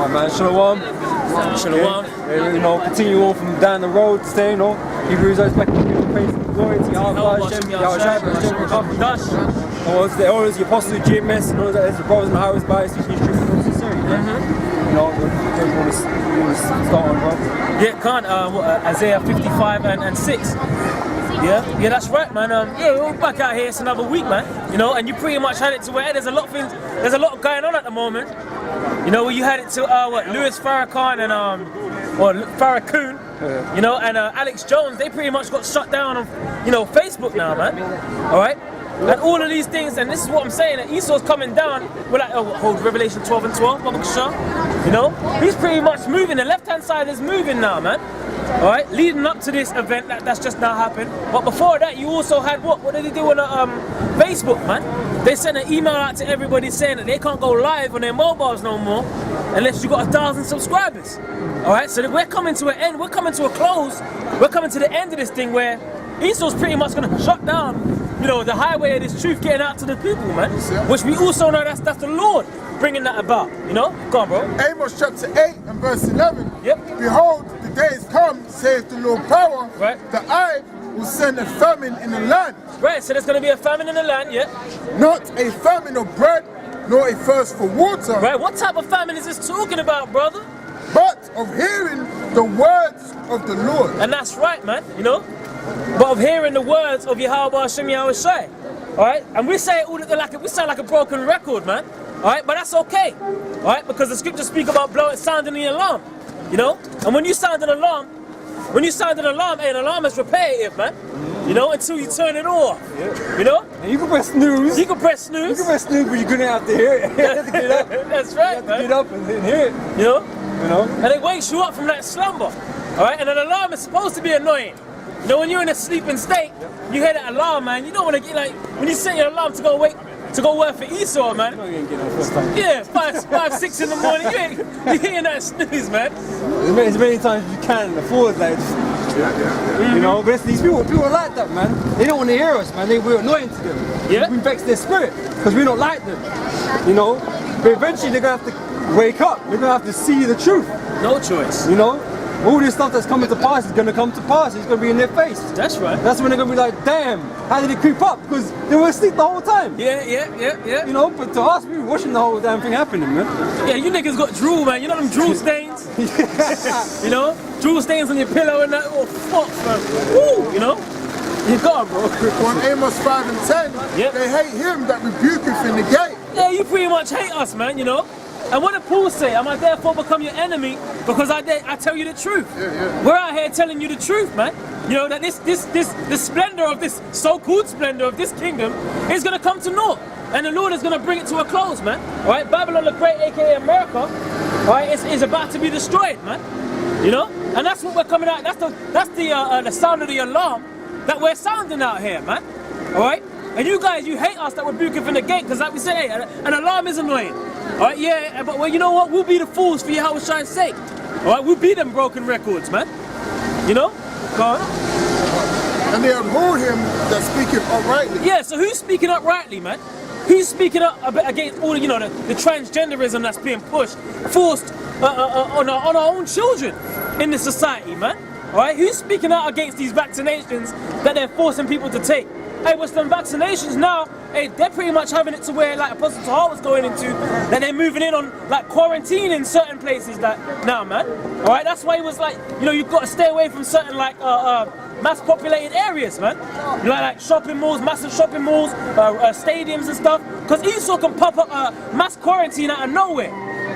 Oh man, Shalom. Shalom. Okay. You know, continue on from down the road, stay, you know. Hebrews always back in praise and glory to Yahweh, Hashem, the elders, the apostles, the GMS, and all that, the brothers and the highways by teaching truth and sincerity. You know, you want to start on, bro? Yeah, can't. Isaiah 55 and 6. Yeah, that's right, man. We're back out here. It's another week, man. You know, and you pretty much had it to where there's a lot going on at the moment. You know, where you had it to Louis Farrakhan and Farrakhan, you know, and Alex Jones. They pretty much got shut down on, you know, Facebook now, man. All right. And all of these things, and this is what I'm saying, that Esau's coming down, we're like, hold Revelation 12 and 12, Baba Kasha. You know, he's pretty much moving, the left-hand side is moving now, man. Alright, leading up to this event that's just now happened. But before that, you also had what? What did they do on Facebook, man? They sent an email out to everybody saying that they can't go live on their mobiles no more unless you got 1,000 subscribers. Alright, so we're coming to an end, we're coming to a close, we're coming to the end of this thing where Esau's pretty much going to shut down, you know, the highway of this truth getting out to the people, man. Which we also know that's the Lord bringing that about, you know? Go on, bro. Amos chapter 8 and verse 11. Yep. Behold, the days come, saith the Lord power, right, that I will send a famine in the land. Right, so there's going to be a famine in the land, yeah? Not a famine of bread, nor a thirst for water. Right, what type of famine is this talking about, brother? But of hearing the words of the Lord. And that's right, man, you know? But of hearing the words of Yahweh Hashem Yahweh Shai. Alright? And we say we sound like a broken record, man. Alright, but that's okay. Alright, because the scriptures speak about sounding the alarm. You know? And when you sound an alarm, an alarm is repetitive, man. You know, until you turn it off. Yeah. You know? And you can press snooze. You can press snooze. You can press snooze, but you're gonna have to hear it. You have to get up. That's right, you have to get up and hear it. You know? You know? And it wakes you up from that slumber. Alright? And an alarm is supposed to be annoying. You know, when you're in a sleeping state, you hear that alarm, man. You don't want to get like, when you set your alarm to go work for Esau, man. You ain't getting up first time. Yeah, 5, 6 in the morning, you're hearing that snooze, man. As many times as you can afford, like, you know, but these people are like that, man. They don't want to hear us, man. We're annoying to them. Yeah. We vex their spirit, because we don't like them, you know. But eventually they're going to have to wake up. They're going to have to see the truth. No choice. You know? All this stuff that's coming to pass is going to come to pass. It's going to be in their face. That's right. That's when they're going to be like, damn, how did it creep up? Because they were asleep the whole time. Yeah. You know, but to us, we were watching the whole damn thing happening, man. Yeah, you niggas got drool, man. You know them drool stains? You know? Drool stains on your pillow and that. Oh, fuck, man. Woo, you know? You got it, bro. On Amos 5 and 10, yep, they hate him that rebuketh in the gate. Yeah, you pretty much hate us, man, you know? And what did Paul say? Am I therefore become your enemy because I tell you the truth? Yeah. We're out here telling you the truth, man. You know, that this splendor of this so-called splendor of this kingdom is going to come to naught. And the Lord is going to bring it to a close, man. All right, Babylon the Great, aka America, all right, is about to be destroyed, man. You know? And that's what we're coming out. That's the sound of the alarm that we're sounding out here, man. All right? And you guys, you hate us that we're rebuking from the gate, because like we said, hey, an alarm is annoying. Alright, yeah, but well, you know what? We'll be the fools for Yahweh Shai's sake. Alright, we'll be them broken records, man. You know? Go on. And they abhor him that speaketh uprightly. Yeah, so who's speaking uprightly, man? Who's speaking up against all, you know, the transgenderism that's being pushed, forced on our own children in this society, man? Alright, who's speaking out against these vaccinations that they're forcing people to take? Hey, with them vaccinations now, hey, they're pretty much having it to where, like Apostle Tahar was going into, that they're moving in on, like, quarantine in certain places that now, man. All right, that's why it was like, you know, you've got to stay away from certain, like, mass-populated areas, man. You know, like shopping malls, massive shopping malls, stadiums and stuff. Because Esau can pop up a mass quarantine out of nowhere.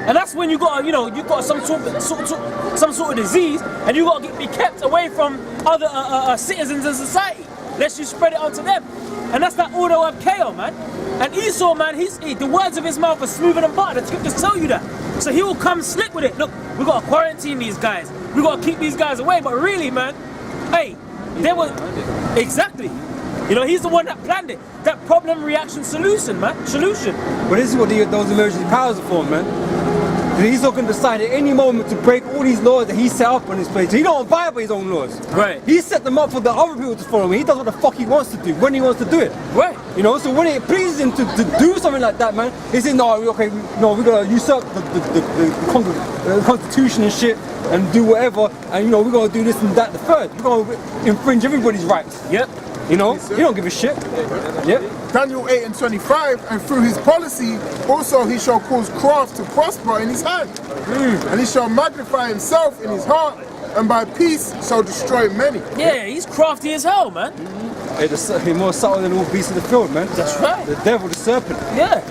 And that's when you got, you know, you got some sort of disease, and you got to be kept away from other citizens in society, lest you spread it onto them. And that's that order of chaos, man. And Esau, man, the words of his mouth are smoother than butter. The scriptures tell you that. So he will come slick with it. Look, we got to quarantine these guys. We got to keep these guys away. But really, man, hey, they were exactly. You know, he's the one that planned it. That problem, reaction, solution, man. Solution. But this is what those emergency powers are for, man. He's not going to decide at any moment to break all these laws that he set up on his place. He don't abide by his own laws. Right. He set them up for the other people to follow him. He does what the fuck he wants to do, when he wants to do it. Right. You know, so when it pleases him to do something like that, man, he says, no, okay, no, we're going to usurp the Constitution and shit and do whatever, and, you know, we're going to do this and that the third. We're going to infringe everybody's rights. Yep. You know, you don't give a shit. Yep. Daniel 8:25, and through his policy also he shall cause craft to prosper in his hand, and he shall magnify himself in his heart, and by peace shall destroy many. Yeah, he's crafty as hell, man. He's more subtle than all beasts of the field, man. That's right. The devil, the serpent. Yeah.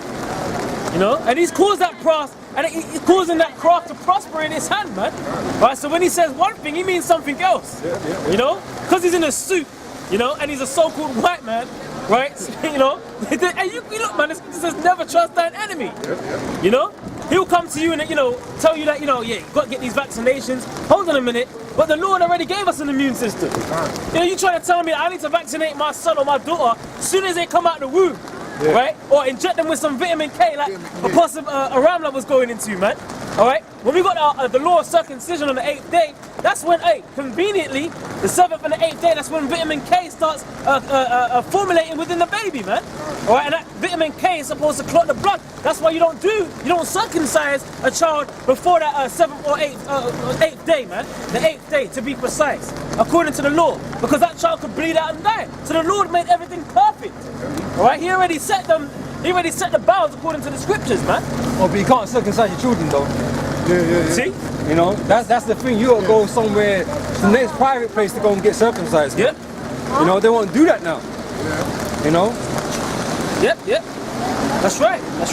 You know, and he's caused that craft, and he's causing that craft to prosper in his hand, man. Right, so when he says one thing, he means something else. You know, because he's in a suit, you know, and he's a so-called white man, right? You know, and you look, man, this says never trust thine enemy. You know, he'll come to you and, you know, tell you that, you know, yeah, you've got to get these vaccinations. Hold on a minute, but the Lord already gave us an immune system. You know, you trying to tell me that I need to vaccinate my son or my daughter as soon as they come out the womb, right? Or inject them with some vitamin K, like Apostle Aramla was going into, man. All right, when we got the law of circumcision on the 8th day, that's when, conveniently, the 7th and the 8th day, that's when vitamin K starts formulating within the baby, man. All right, and that vitamin K is supposed to clot the blood. That's why you don't circumcise a child before that 7th or 8th day, man. The 8th day, to be precise, according to the law, because that child could bleed out and die. So the Lord made everything perfect. All right, He already set the bounds according to the scriptures, man. Oh, but you can't circumcise your children, though. See? You know, that's the thing. You gotta go somewhere, the next private place to go and get circumcised. Yep. You know, they won't do that now. You know? Yep. That's right. I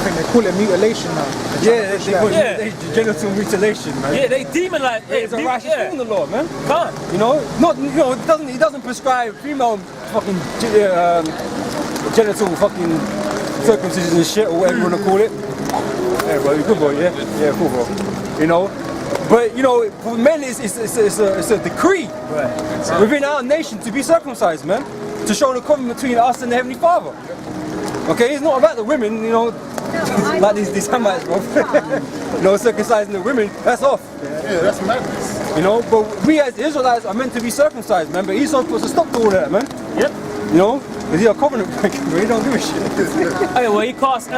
think they call it mutilation now. Yeah, they call Yeah. it genital mutilation, man. Yeah, they demonize. It's a righteous thing in the law, man. Can't. You know, he doesn't prescribe female fucking genital fucking circumcision and shit or whatever you wanna call it. Yeah, bro, you're good, bro. Yeah, cool, bro. You know, but you know, for men, it's a decree within our nation to be circumcised, man, to show the covenant between us and the Heavenly Father. Okay, it's not about the women, you know, like these Hamites, bro. You know, circumcising the women, that's off. Yeah, that's madness. You know, but we as Israelites are meant to be circumcised, man. But Esau's supposed to stop all that, man. Yep. You know, because he's a covenant breaker, but he don't give a shit. Hey, well, he cast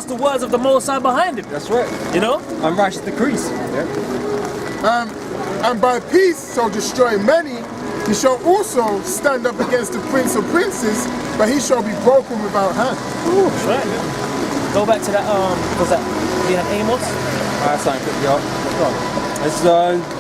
the words of the Most High behind him. That's right. You know? Unrighteous decrees. Yeah. And by peace shall destroy many. He shall also stand up against the prince of princes, but he shall be broken without hand. That's right. Go back to that. Was that? We had Amos. Alright, sign quickly up. It's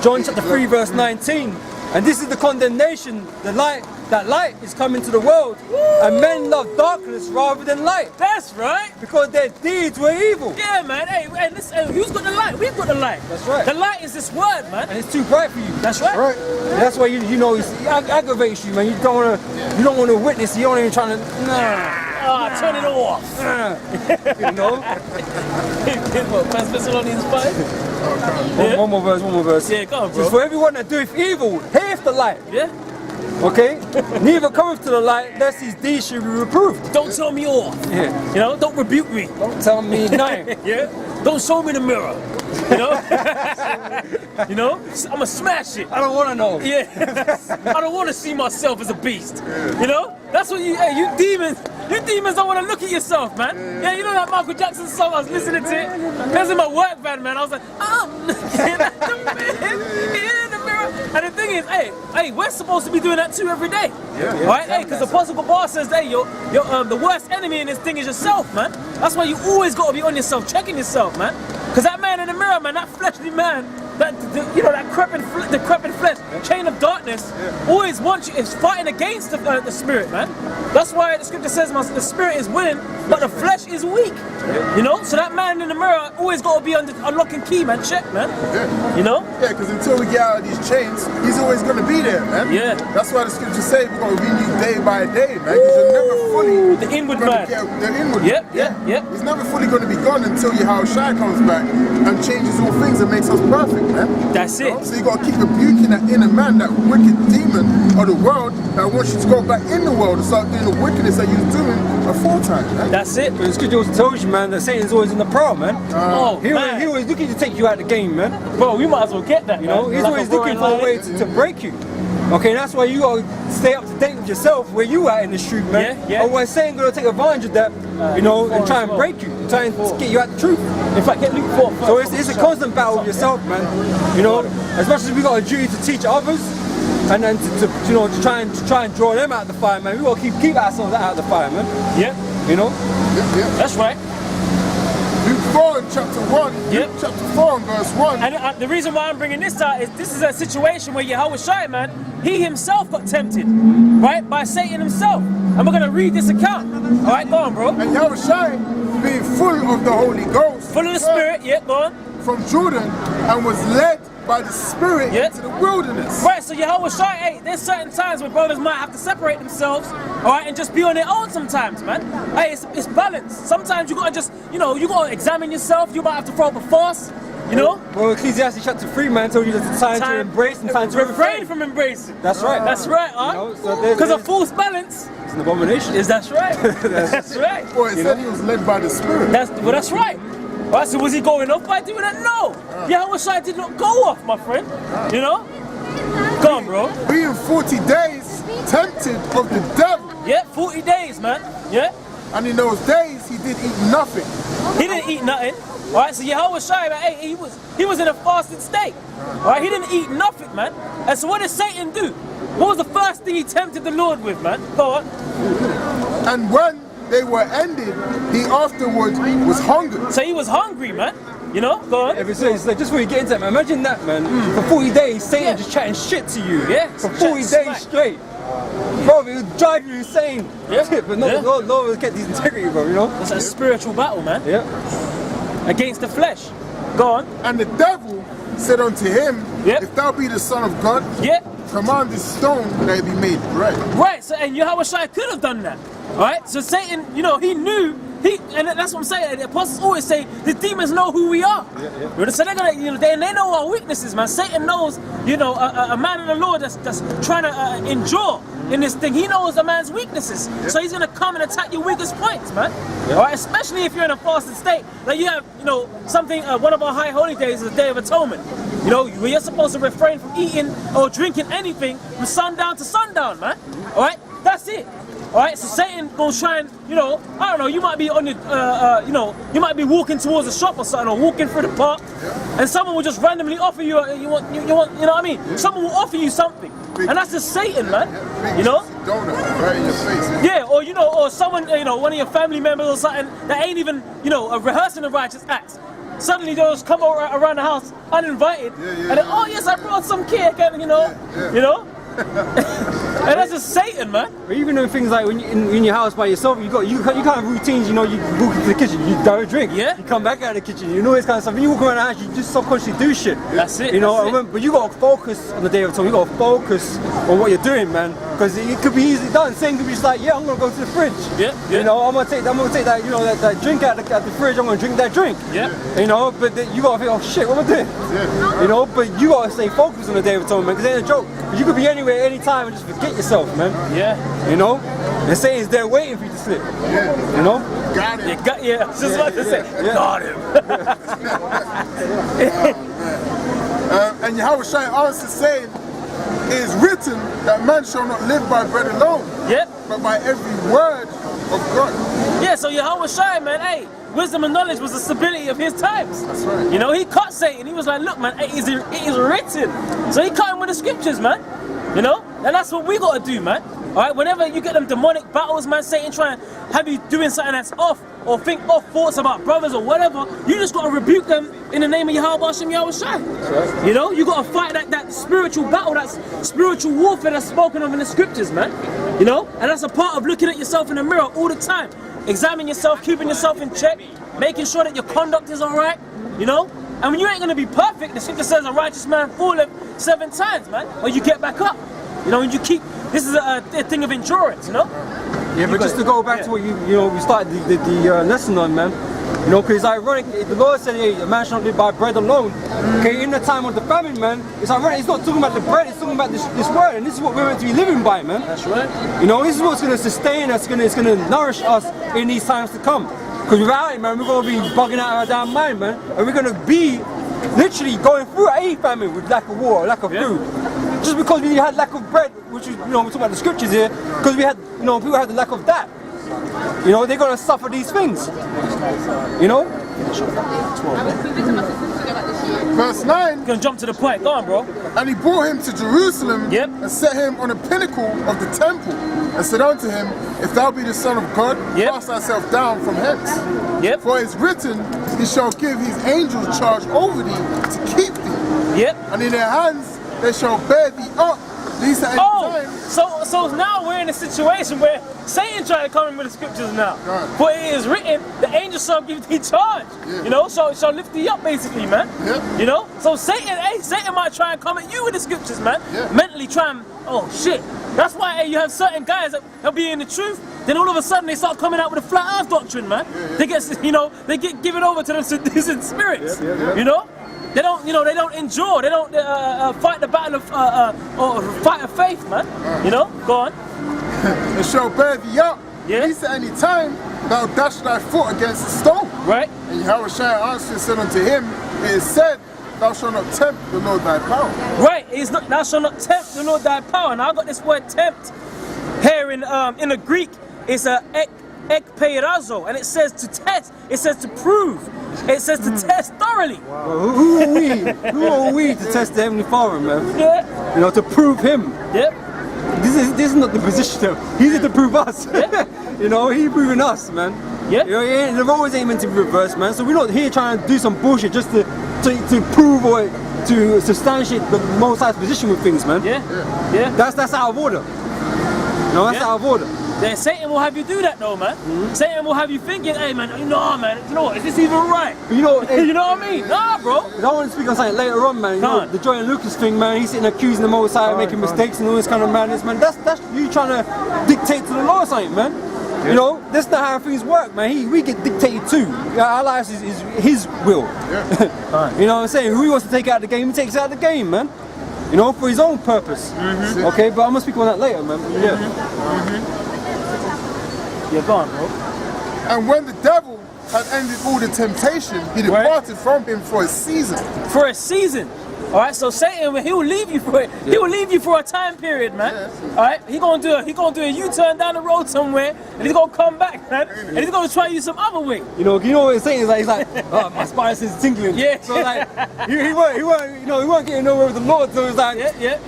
John chapter 3, verse 19. And this is the condemnation. That light is coming to the world, and men love darkness rather than light, That's right. because their deeds were evil. Yeah, man. Hey, listen, who's got the light? We've got the light. That's right. The light is this word, man. And it's too bright for you. That's right. Right? That's why you know it aggravates you, man. You don't want to witness. You don't even trying to. Turn it off. You know. What, 1 Thessalonians 5? One more verse. Yeah, go on, It says, bro. for everyone that doeth evil hateth the light. Yeah? Okay? Neither cometh to the light, lest his deeds should be reproved. Don't tell me off. Yeah. You know, don't rebuke me. Don't tell me nothing. Yeah? Don't show me the mirror. You know? You know? I'ma smash it. I don't want to know. Yeah. I don't want to see myself as a beast. You know? That's what you demons don't want to look at yourself, man. Yeah, you know that Michael Jackson song, I was listening to it. That was in my work van, man. I was like, I'm looking at the man in the mirror. And the thing is, hey, we're supposed to be doing that too every day. Right? Hey, because the Apostle Paul says, hey, the worst enemy in this thing is yourself, man. That's why you always got to be on yourself, checking yourself, man. Because that man in the mirror, man, that fleshly man, that decrepit flesh, chain of darkness, always wants you, is fighting against the spirit, man. That's why the scripture says the spirit is willing, but the flesh is weak. You know? So that man in the mirror always got to be under lock and key, man. Check, man. You know? Yeah, because until we get out of these chains, he's always going to be there, man. Yeah. That's why the scriptures say we're going to renew day by day, man. Because you're never fully The inward gonna man. get the inward. Yep. He's never fully going to be gone until Yahweh Shai comes back and changes all things and makes us perfect, man. That's it. So you got to keep rebuking that inner man, that wicked demon of the world that wants you to go back in the world and start doing the wickedness that you're doing a full time. Man. That's it. But the scripture also tells you, man, that Satan's always in the prowl, man. Oh, He man. always looking to take you out of the game, man. Bro, we might as well get that, You know, man. he's Like always a looking for a roaring way lion. to break you. Okay, that's why you gotta stay up to date with yourself, where you at in the street, man. Yeah, yeah. Otherwise, Satan gonna take advantage of that, you know, and try and break you, try and get you out the truth. In fact, get Luke 4 first. So it's a constant battle with yourself, man. You know, as much as we got a duty to teach others, and then to you know to try and draw them out of the fire, man. We gotta keep ourselves out of the fire, man. Yeah, You know. that's right. Luke 4 in chapter 1. Yep. Luke chapter 4 and verse 1. And the reason why I'm bringing this out is this is a situation where Yahweh Shai, man, he himself got tempted, right, by Satan himself. And we're gonna read this account. All right, go on, bro. And Yahushua, being full of the Holy Ghost, Full of the Spirit, yeah, go on. from Jordan, and was led by the Spirit Yeah. into the wilderness. Right, so Yahweh Shai, hey, there's certain times where brothers might have to separate themselves, all right, and just be on their own sometimes, man. Hey, it's balanced. Sometimes you gotta just, you know, you gotta examine yourself. You might have to throw up a fast, you know. Well, Ecclesiastes chapter 3, man, told you there's a time to embrace and time to refrain from embracing. That's right. That's right, You huh? know, so there's Because a false balance it's an abomination. is that's right. That's right. Boy, it said he was led by the Spirit. That's right. Right, so was he going off by doing that? No. Yahweh Shai did not go off, my friend. You know? Go on, bro. Being 40 days tempted of the devil. Yeah, 40 days, man. Yeah? And in those days, he did eat nothing. He didn't eat nothing. Alright, so Yahweh Shai, man, hey, he was in a fasted state. Alright, he didn't eat nothing, man. And so what did Satan do? What was the first thing he tempted the Lord with, man? Go on. And when they were ended, he afterwards was hungry. So he was hungry, man. You know? Go on. It's like just before you get into that, man, imagine that, man. For 40 days, Satan Yeah. just chatting shit to you. Yeah, For chatting 40 days smack. straight. Bro, it would drive you insane. Yeah. But no, Yeah. no one get these integrity, bro, you know? It's a spiritual battle, man. Yeah. Against the flesh. Go on. And the devil said unto him, Yep. If thou be the Son of God, Yeah. command this stone that it be made bread. Right, so and Yahweh Shai could have done that. Right? So Satan, you know, he knew and that's what I'm saying. The apostles always say the demons know who we are. So they're gonna, you know, they know our weaknesses, man. Satan knows, you know, a man of the Lord that's trying to endure in this thing. He knows a man's weaknesses, so he's gonna come and attack your weakest points, man. All right, especially if you're in a fasted state. Like you have, you know, something. One of our high holy days is the Day of Atonement. You know, where you're supposed to refrain from eating or drinking anything from sundown to sundown, man. All right, that's it. Alright, so Satan gonna try and, you know, I don't know, you might be on your, you know, you might be walking towards a shop or something, or walking through the park, and someone will just randomly offer you, you want, you know what I mean? Someone will offer you something, and that's just Satan, man, you know? Donut right in your face. Yeah, or, you know, or someone, you know, one of your family members or something that ain't even, you know, rehearsing the righteous acts. Suddenly they'll just come around the house uninvited, and then, oh yes, I brought some cake, and you know? And that's just Satan, man. Or even in things like when you're in your house by yourself, you kind of routines, you know, you walk into the kitchen, you don't drink. Yeah. You come back out of the kitchen, you know this kind of stuff. When you walk around the house, you just subconsciously do shit. That's it, You know, that's it. but you got to focus on the Day of Atonement. You got to focus on what you're doing, man. Because it could be easily done. Same could be just like, yeah, I'm gonna go to the fridge. Yeah, yeah. You know, I'm gonna take that, you know, that drink out the fridge. I'm gonna drink that drink. Yeah. You know, but you gotta think, oh shit, what am I doing? Yeah. You know, but you gotta stay focused on the Day of Atonement because it ain't a joke. You could be anywhere, anytime, and just forget yourself, man. Yeah. You know, and Satan's there waiting for you to slip. Yeah. You know. Got it. Yeah, I was just about to say, yeah. got him. And Yahushua answered saying, It is written that man shall not live by bread alone, Yep. but by every word of God. Yeah, so Yahweh Shai, man, hey, wisdom and knowledge was the stability of his times. That's right. You know, he cut Satan. He was like, look, man, it is written. So he cut him with the scriptures, man. You know? And that's what we got to do, man. Alright, whenever you get them demonic battles, man, Satan trying to have you doing something that's off, or think off thoughts about brothers or whatever, you just got to rebuke them in the name of Yahweh Hashem Yahweh Shai. Right. You know, you got to fight that spiritual battle, that spiritual warfare that's spoken of in the scriptures, man. You know? And that's a part of looking at yourself in the mirror all the time. Examine yourself, keeping yourself in check, making sure that your conduct is alright, you know? And when you ain't going to be perfect, the scripture says a righteous man falleth 7 times, man, or you get back up. You know, and you keep, this is a thing of endurance, you know? Yeah, but just to go back to what you know, we started the lesson on, man. You know, because it's ironic, the Lord said, hey, a man shall not live by bread alone. Okay, in the time of the famine, man, it's ironic, it's not talking about the bread, it's talking about this word, and this is what we're meant to be living by, man. That's right. You know, this is what's going to sustain us, it's going to nourish us in these times to come. Because without it, man, we're going to be bugging out our damn mind, man, and we're going to be literally going through a famine with lack of water, lack of food. Just because we had lack of bread, which is, you know, we're talking about the scriptures here, because we had, you know, people had the lack of that. You know, they're going to suffer these things. You know? Verse 9. Gonna jump to the point. Go on, bro. And he brought him to Jerusalem, Yep. and set him on a pinnacle of the temple, and said unto him, If thou be the Son of God, Yep. cast thyself down from hence. Yep. For it is written, He shall give His angels charge over thee to keep thee, Yep. and in their hands they shall bear thee up, lest at any Oh, time. so now we're in a situation where Satan trying to come in with the scriptures now. Right. For it is written, the angel shall give thee charge. Yeah. You know, shall lift thee up basically, man. Yeah. You know? So Satan might try and come at you with the scriptures, man. Yeah. Mentally try and, oh shit. That's why you have certain guys that they'll be in the truth, then all of a sudden they start coming out with a flat earth doctrine, man. They get, you know, they get given over to them seducing spirits. You know? They don't, you know, they don't endure. They don't fight the battle of, or fight of faith, man. You know? Go on. They shall bear thee up, Yeah. lest at any time thou dash thy foot against a stone. Right? And Yahushua answered and said unto him, It is said, Thou shalt not tempt the Lord thy power. Right. It's not. Thou shalt not tempt the Lord thy power. Now I got this word tempt here in the Greek. It's a ekpeirazo, and it says to test. It says to prove. It says to test thoroughly. Well, who are we? Who are we to test the Heavenly Father, man? Yeah. You know, to prove Him. Yep. This is not the position though. He's here to prove us. You know, He's proving us, man. Yeah. You know, the role ain't meant to be reversed, man. So we're not here trying to do some bullshit just to prove or to substantiate the Most High's position with things, man. Yeah. Yeah. That's out of order. No, that's Yeah. out of order. Then Satan will have you do that though, man. Satan will have you thinking, hey man, you know what, is this even right? You know, You know what I mean? Nah, bro. I want to speak on something later on, man. You Come know, on. the Joy and Lucas thing, man. He's sitting accusing the Most High of making mistakes and all this kind of madness, man. That's you trying to dictate to the law or something, man. You know, that's not how things work, man. We get dictated too. Our lives is His will. You know what I'm saying? Who He wants to take out of the game, He takes out of the game, man. You know, for His own purpose. Okay, but I'm gonna speak on that later, man. Yeah. Yeah, go on, bro. And when the devil had ended all the temptation, he departed from him for a season. For a season. Alright, so Satan, he will leave you for it. He will leave you for a time period, man. Alright? He gonna do a U-turn down the road somewhere, and he's gonna come back, man. And he's gonna try you some other way. You know what he's saying? He's like, oh, my spine is tingling. Yeah. So like, he weren't getting nowhere with the Lord. So it's like, Yeah.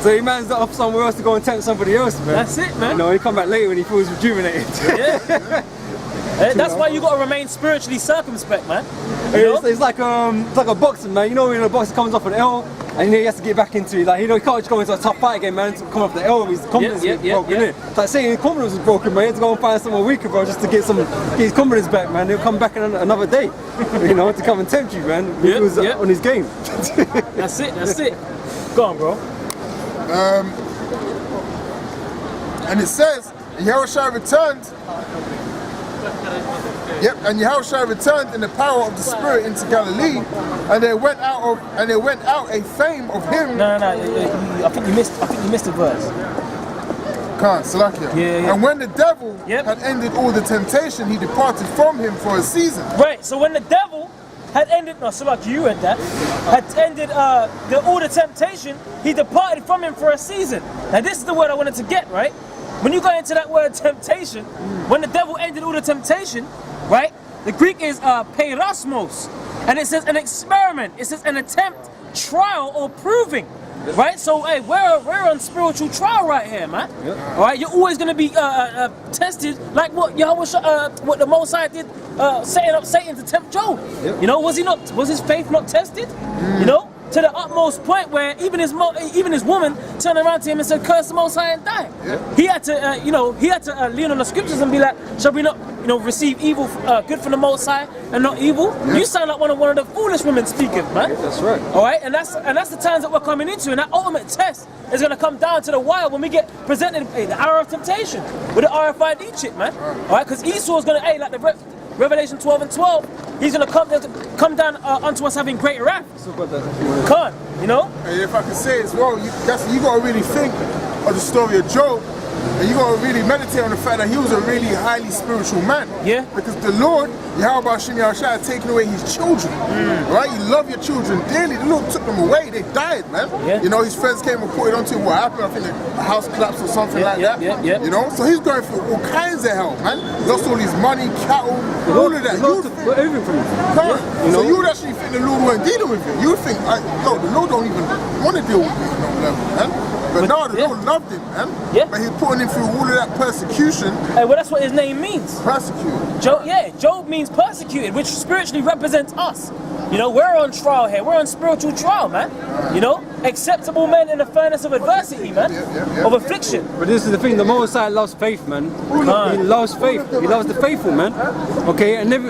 So he man's off somewhere else to go and tempt somebody else, man. That's it, man. You know, he come back later when he feels rejuvenated. Yeah. That's why you gotta remain spiritually circumspect, man. You know? It's like a boxing, man. You know when a boxer comes off an L and he has to get back into it. Like, you know, he can't just go into a tough fight again, man, to come off the L. His confidence is broken, innit? It's like saying his confidence is broken, man. He has to go and find someone weaker, bro, just to get his confidence back, man. He'll come back another day, you know, to come and tempt you, man. He was on his game. That's it. Go on, bro. And it says, and Yahushua returned. And Yahushua returned in the power of the Spirit into Galilee, and there went out a fame of him. No. I think you missed the verse. Salakia. Yeah. And when the devil Yep. had ended all the temptation, he departed from him for a season. Right. So when the devil had ended, you read that, had ended all the temptation, he departed from him for a season. Now this is the word I wanted to get, right? When you go into that word temptation, when the devil ended all the temptation, right? The Greek is peirasmos, and it says an experiment. It says an attempt, trial, or proving. Right? So, hey, we're on spiritual trial right here, man. All right? You're always going to be tested like what what the Most High did, setting up Satan to tempt Job. You know, was his faith not tested? You know? To the utmost point where even his woman turned around to him and said, "Curse the Most High and die." He had to, lean on the scriptures and be like, "Shall we not, receive evil, good from the Most High and not evil?" You sound like one of the foolish women speaking, man. That's right. All right, and that's the times that we're coming into, and that ultimate test is going to come down to the wire when we get presented the hour of temptation with the RFID chip, man. All right, because Esau is going to, Revelation 12 and 12, he's going to come down unto us having great wrath. Can't, you know? And if I can say as well, you got to really think of the story of Job, and you got to really meditate on the fact that he was a really highly spiritual man. Yeah. Because the Lord, Yahweh Shem Yahushua, had taken away his children. Right? You love your children dearly. The Lord took them away. They died, man. Yeah. You know, his friends came and put it onto him. What happened? I think a house collapsed or something like that. Yeah. You know? So he's going through all kinds of hell, man. He lost all his money, cattle, all of that. You would think, everything from you. so you would actually think the Lord weren't dealing with it. You would think, no, the Lord don't even want to deal with me on no level, man. But no, the Lord loved him, man. Yeah. But he's putting him through all of that persecution. Hey, well, that's what his name means. Persecuted. Job means persecuted, which spiritually represents us. You know, we're on trial here. We're on spiritual trial, man. You know, acceptable men in the furnace of adversity, man, of affliction. But this is the thing, the Most High loves faith, man. He loves faith. He loves the faithful, man. Okay, and never.